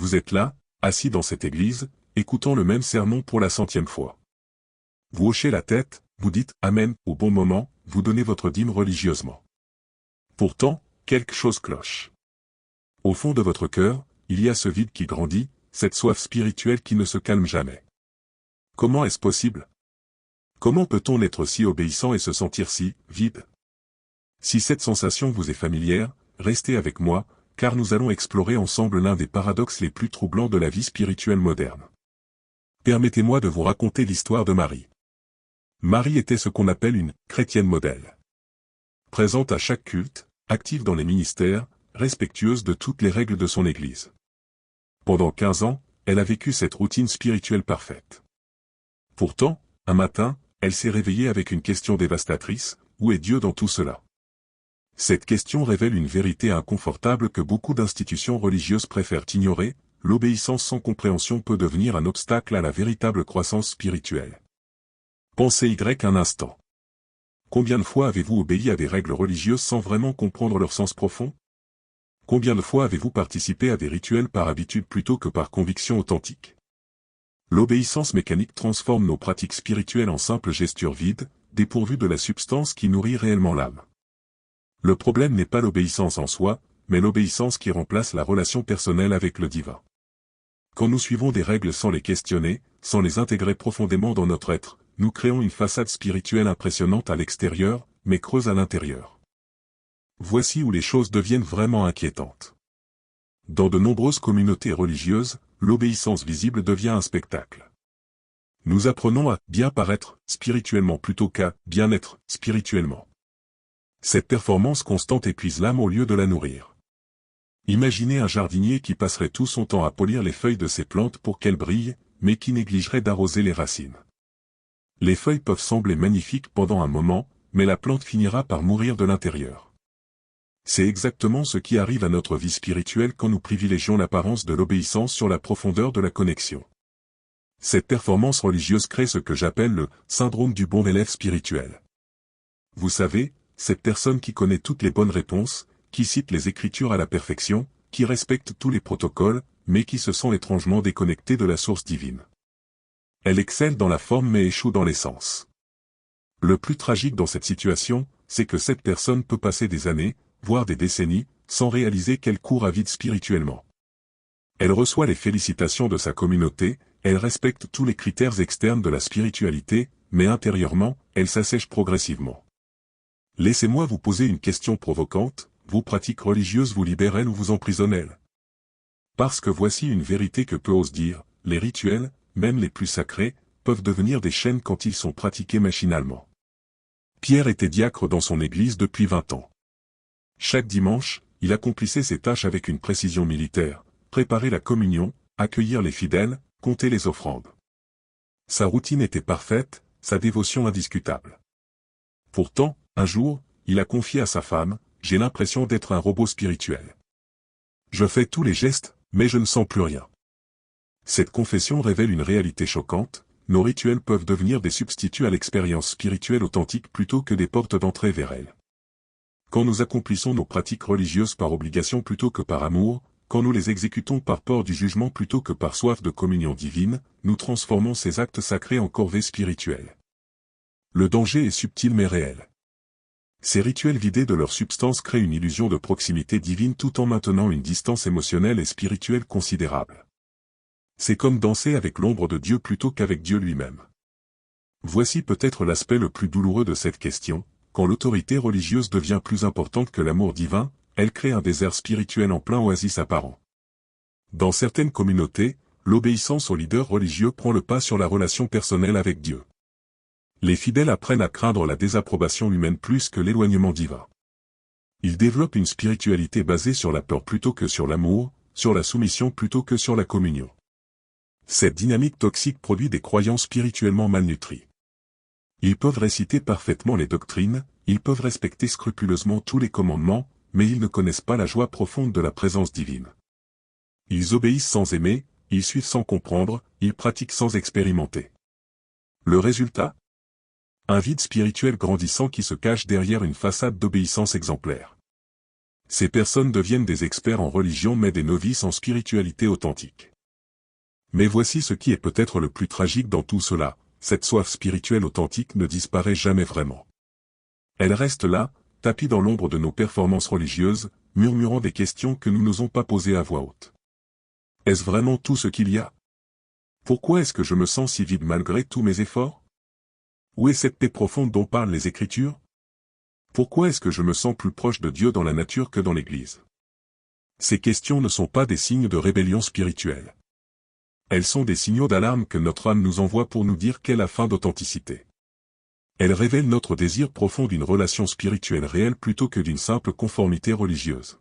vous êtes là, assis dans cette église, écoutant le même sermon pour la 100e fois. Vous hochez la tête, vous dites « Amen » au bon moment, vous donnez votre dîme religieusement. Pourtant, quelque chose cloche. Au fond de votre cœur, il y a ce vide qui grandit, cette soif spirituelle qui ne se calme jamais. Comment est-ce possible? Comment peut-on être si obéissant et se sentir si vide? Si cette sensation vous est familière, restez avec moi, car nous allons explorer ensemble l'un des paradoxes les plus troublants de la vie spirituelle moderne. Permettez-moi de vous raconter l'histoire de Marie. Marie était ce qu'on appelle une chrétienne modèle. Présente à chaque culte, active dans les ministères, respectueuse de toutes les règles de son Église. Pendant 15 ans, elle a vécu cette routine spirituelle parfaite. Pourtant, un matin, elle s'est réveillée avec une question dévastatrice, où est Dieu dans tout cela? Cette question révèle une vérité inconfortable que beaucoup d'institutions religieuses préfèrent ignorer, l'obéissance sans compréhension peut devenir un obstacle à la véritable croissance spirituelle. Pensez un instant. Combien de fois avez-vous obéi à des règles religieuses sans vraiment comprendre leur sens profond? Combien de fois avez-vous participé à des rituels par habitude plutôt que par conviction authentique? L'obéissance mécanique transforme nos pratiques spirituelles en simples gestures vides, dépourvues de la substance qui nourrit réellement l'âme. Le problème n'est pas l'obéissance en soi, mais l'obéissance qui remplace la relation personnelle avec le divin. Quand nous suivons des règles sans les questionner, sans les intégrer profondément dans notre être, nous créons une façade spirituelle impressionnante à l'extérieur, mais creuse à l'intérieur. Voici où les choses deviennent vraiment inquiétantes. Dans de nombreuses communautés religieuses, l'obéissance visible devient un spectacle. Nous apprenons à bien paraître spirituellement plutôt qu'à bien être spirituellement. Cette performance constante épuise l'âme au lieu de la nourrir. Imaginez un jardinier qui passerait tout son temps à polir les feuilles de ses plantes pour qu'elles brillent, mais qui négligerait d'arroser les racines. Les feuilles peuvent sembler magnifiques pendant un moment, mais la plante finira par mourir de l'intérieur. C'est exactement ce qui arrive à notre vie spirituelle quand nous privilégions l'apparence de l'obéissance sur la profondeur de la connexion. Cette performance religieuse crée ce que j'appelle le syndrome du bon élève spirituel. Vous savez, cette personne qui connaît toutes les bonnes réponses, qui cite les Écritures à la perfection, qui respecte tous les protocoles, mais qui se sent étrangement déconnectée de la source divine. Elle excelle dans la forme mais échoue dans l'essence. Le plus tragique dans cette situation, c'est que cette personne peut passer des années, voire des décennies, sans réaliser qu'elle court à vide spirituellement. Elle reçoit les félicitations de sa communauté, elle respecte tous les critères externes de la spiritualité, mais intérieurement, elle s'assèche progressivement. Laissez-moi vous poser une question provocante, vos pratiques religieuses vous libèrent-elles ou vous emprisonnent-elles? Parce que voici une vérité que peu osent dire, les rituels, même les plus sacrés, peuvent devenir des chaînes quand ils sont pratiqués machinalement. Pierre était diacre dans son église depuis 20 ans. Chaque dimanche, il accomplissait ses tâches avec une précision militaire, préparer la communion, accueillir les fidèles, compter les offrandes. Sa routine était parfaite, sa dévotion indiscutable. Pourtant, un jour, il a confié à sa femme, « J'ai l'impression d'être un robot spirituel. Je fais tous les gestes, mais je ne sens plus rien. » Cette confession révèle une réalité choquante, nos rituels peuvent devenir des substituts à l'expérience spirituelle authentique plutôt que des portes d'entrée vers elle. Quand nous accomplissons nos pratiques religieuses par obligation plutôt que par amour, quand nous les exécutons par peur du jugement plutôt que par soif de communion divine, nous transformons ces actes sacrés en corvées spirituelles. Le danger est subtil mais réel. Ces rituels vidés de leur substance créent une illusion de proximité divine tout en maintenant une distance émotionnelle et spirituelle considérable. C'est comme danser avec l'ombre de Dieu plutôt qu'avec Dieu lui-même. Voici peut-être l'aspect le plus douloureux de cette question, quand l'autorité religieuse devient plus importante que l'amour divin, elle crée un désert spirituel en plein oasis apparent. Dans certaines communautés, l'obéissance aux leaders religieux prend le pas sur la relation personnelle avec Dieu. Les fidèles apprennent à craindre la désapprobation humaine plus que l'éloignement divin. Ils développent une spiritualité basée sur la peur plutôt que sur l'amour, sur la soumission plutôt que sur la communion. Cette dynamique toxique produit des croyants spirituellement malnutris. Ils peuvent réciter parfaitement les doctrines, ils peuvent respecter scrupuleusement tous les commandements, mais ils ne connaissent pas la joie profonde de la présence divine. Ils obéissent sans aimer, ils suivent sans comprendre, ils pratiquent sans expérimenter. Le résultat? Un vide spirituel grandissant qui se cache derrière une façade d'obéissance exemplaire. Ces personnes deviennent des experts en religion mais des novices en spiritualité authentique. Mais voici ce qui est peut-être le plus tragique dans tout cela, cette soif spirituelle authentique ne disparaît jamais vraiment. Elle reste là, tapie dans l'ombre de nos performances religieuses, murmurant des questions que nous n'osons pas poser à voix haute. Est-ce vraiment tout ce qu'il y a? Pourquoi est-ce que je me sens si vide malgré tous mes efforts? Où est cette paix profonde dont parlent les Écritures? Pourquoi est-ce que je me sens plus proche de Dieu dans la nature que dans l'Église? Ces questions ne sont pas des signes de rébellion spirituelle. Elles sont des signaux d'alarme que notre âme nous envoie pour nous dire qu'elle a faim d'authenticité. Elles révèlent notre désir profond d'une relation spirituelle réelle plutôt que d'une simple conformité religieuse.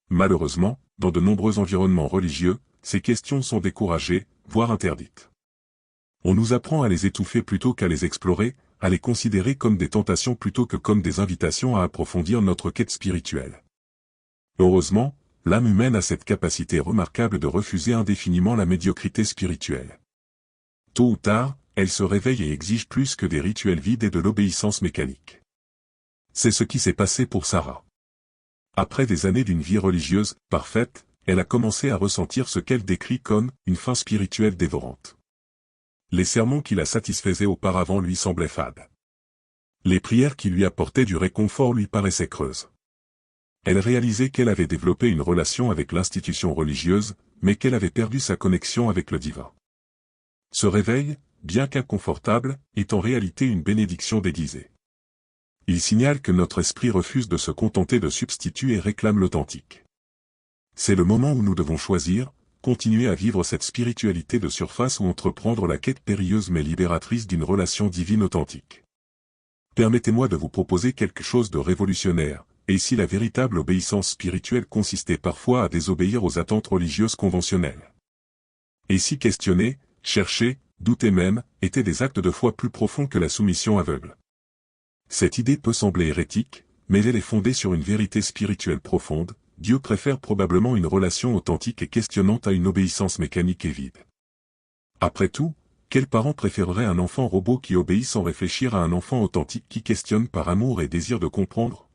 Malheureusement, dans de nombreux environnements religieux, ces questions sont découragées, voire interdites. On nous apprend à les étouffer plutôt qu'à les explorer, à les considérer comme des tentations plutôt que comme des invitations à approfondir notre quête spirituelle. Heureusement, l'âme humaine a cette capacité remarquable de refuser indéfiniment la médiocrité spirituelle. Tôt ou tard, elle se réveille et exige plus que des rituels vides et de l'obéissance mécanique. C'est ce qui s'est passé pour Sarah. Après des années d'une vie religieuse parfaite, elle a commencé à ressentir ce qu'elle décrit comme une faim spirituelle dévorante. Les sermons qui la satisfaisaient auparavant lui semblaient fades. Les prières qui lui apportaient du réconfort lui paraissaient creuses. Elle réalisait qu'elle avait développé une relation avec l'institution religieuse, mais qu'elle avait perdu sa connexion avec le divin. Ce réveil, bien qu'inconfortable, est en réalité une bénédiction déguisée. Il signale que notre esprit refuse de se contenter de substituts et réclame l'authentique. C'est le moment où nous devons choisir, continuer à vivre cette spiritualité de surface ou entreprendre la quête périlleuse mais libératrice d'une relation divine authentique. Permettez-moi de vous proposer quelque chose de révolutionnaire, et si la véritable obéissance spirituelle consistait parfois à désobéir aux attentes religieuses conventionnelles? Et si questionner, chercher, douter même, étaient des actes de foi plus profonds que la soumission aveugle? Cette idée peut sembler hérétique, mais elle est fondée sur une vérité spirituelle profonde. Dieu préfère probablement une relation authentique et questionnante à une obéissance mécanique et vide. Après tout, quel parent préférerait un enfant robot qui obéit sans réfléchir à un enfant authentique qui questionne par amour et désir de comprendre?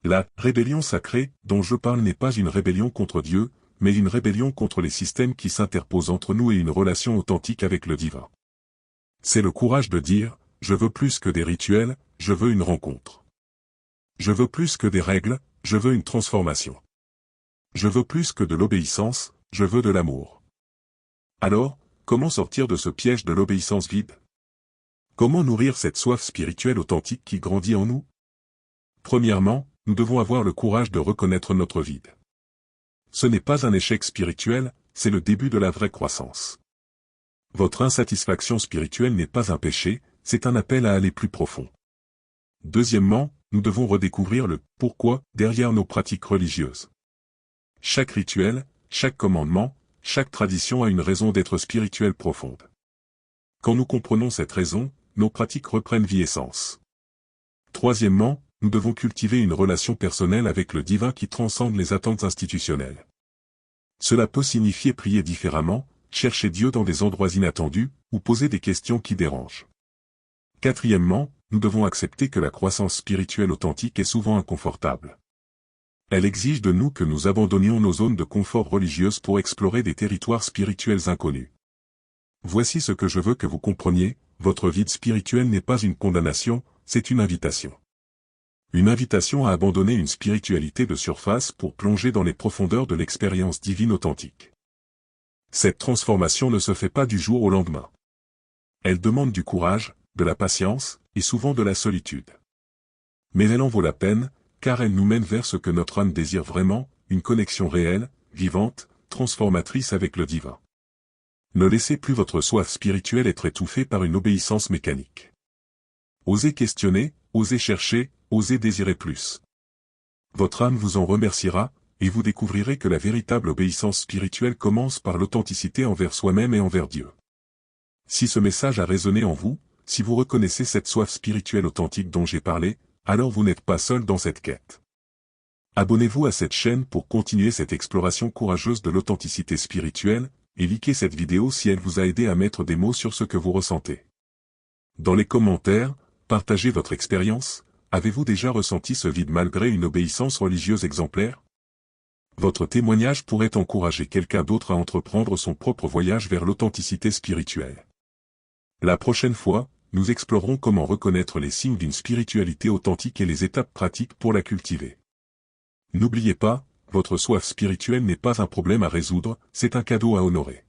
La rébellion sacrée dont je parle n'est pas une rébellion contre Dieu, mais une rébellion contre les systèmes qui s'interposent entre nous et une relation authentique avec le divin. C'est le courage de dire, je veux plus que des rituels, je veux une rencontre. Je veux plus que des règles, je veux une transformation. Je veux plus que de l'obéissance, je veux de l'amour. Alors, comment sortir de ce piège de l'obéissance vide? Comment nourrir cette soif spirituelle authentique qui grandit en nous? Premièrement, nous devons avoir le courage de reconnaître notre vide. Ce n'est pas un échec spirituel, c'est le début de la vraie croissance. Votre insatisfaction spirituelle n'est pas un péché, c'est un appel à aller plus profond. Deuxièmement, nous devons redécouvrir le « pourquoi » derrière nos pratiques religieuses. Chaque rituel, chaque commandement, chaque tradition a une raison d'être spirituelle profonde. Quand nous comprenons cette raison, nos pratiques reprennent vie et sens. Troisièmement, nous devons cultiver une relation personnelle avec le divin qui transcende les attentes institutionnelles. Cela peut signifier prier différemment, chercher Dieu dans des endroits inattendus, ou poser des questions qui dérangent. Quatrièmement, nous devons accepter que la croissance spirituelle authentique est souvent inconfortable. Elle exige de nous que nous abandonnions nos zones de confort religieuses pour explorer des territoires spirituels inconnus. Voici ce que je veux que vous compreniez, votre vide spirituel n'est pas une condamnation, c'est une invitation. Une invitation à abandonner une spiritualité de surface pour plonger dans les profondeurs de l'expérience divine authentique. Cette transformation ne se fait pas du jour au lendemain. Elle demande du courage, de la patience, et souvent de la solitude. Mais elle en vaut la peine, car elle nous mène vers ce que notre âme désire vraiment, une connexion réelle, vivante, transformatrice avec le divin. Ne laissez plus votre soif spirituelle être étouffée par une obéissance mécanique. Osez questionner, osez chercher, osez désirer plus. Votre âme vous en remerciera, et vous découvrirez que la véritable obéissance spirituelle commence par l'authenticité envers soi-même et envers Dieu. Si ce message a résonné en vous, si vous reconnaissez cette soif spirituelle authentique dont j'ai parlé, alors vous n'êtes pas seul dans cette quête. Abonnez-vous à cette chaîne pour continuer cette exploration courageuse de l'authenticité spirituelle, et likez cette vidéo si elle vous a aidé à mettre des mots sur ce que vous ressentez. Dans les commentaires, partagez votre expérience, Avez-vous déjà ressenti ce vide malgré une obéissance religieuse exemplaire? Votre témoignage pourrait encourager quelqu'un d'autre à entreprendre son propre voyage vers l'authenticité spirituelle. La prochaine fois, nous explorerons comment reconnaître les signes d'une spiritualité authentique et les étapes pratiques pour la cultiver. N'oubliez pas, votre soif spirituelle n'est pas un problème à résoudre, c'est un cadeau à honorer.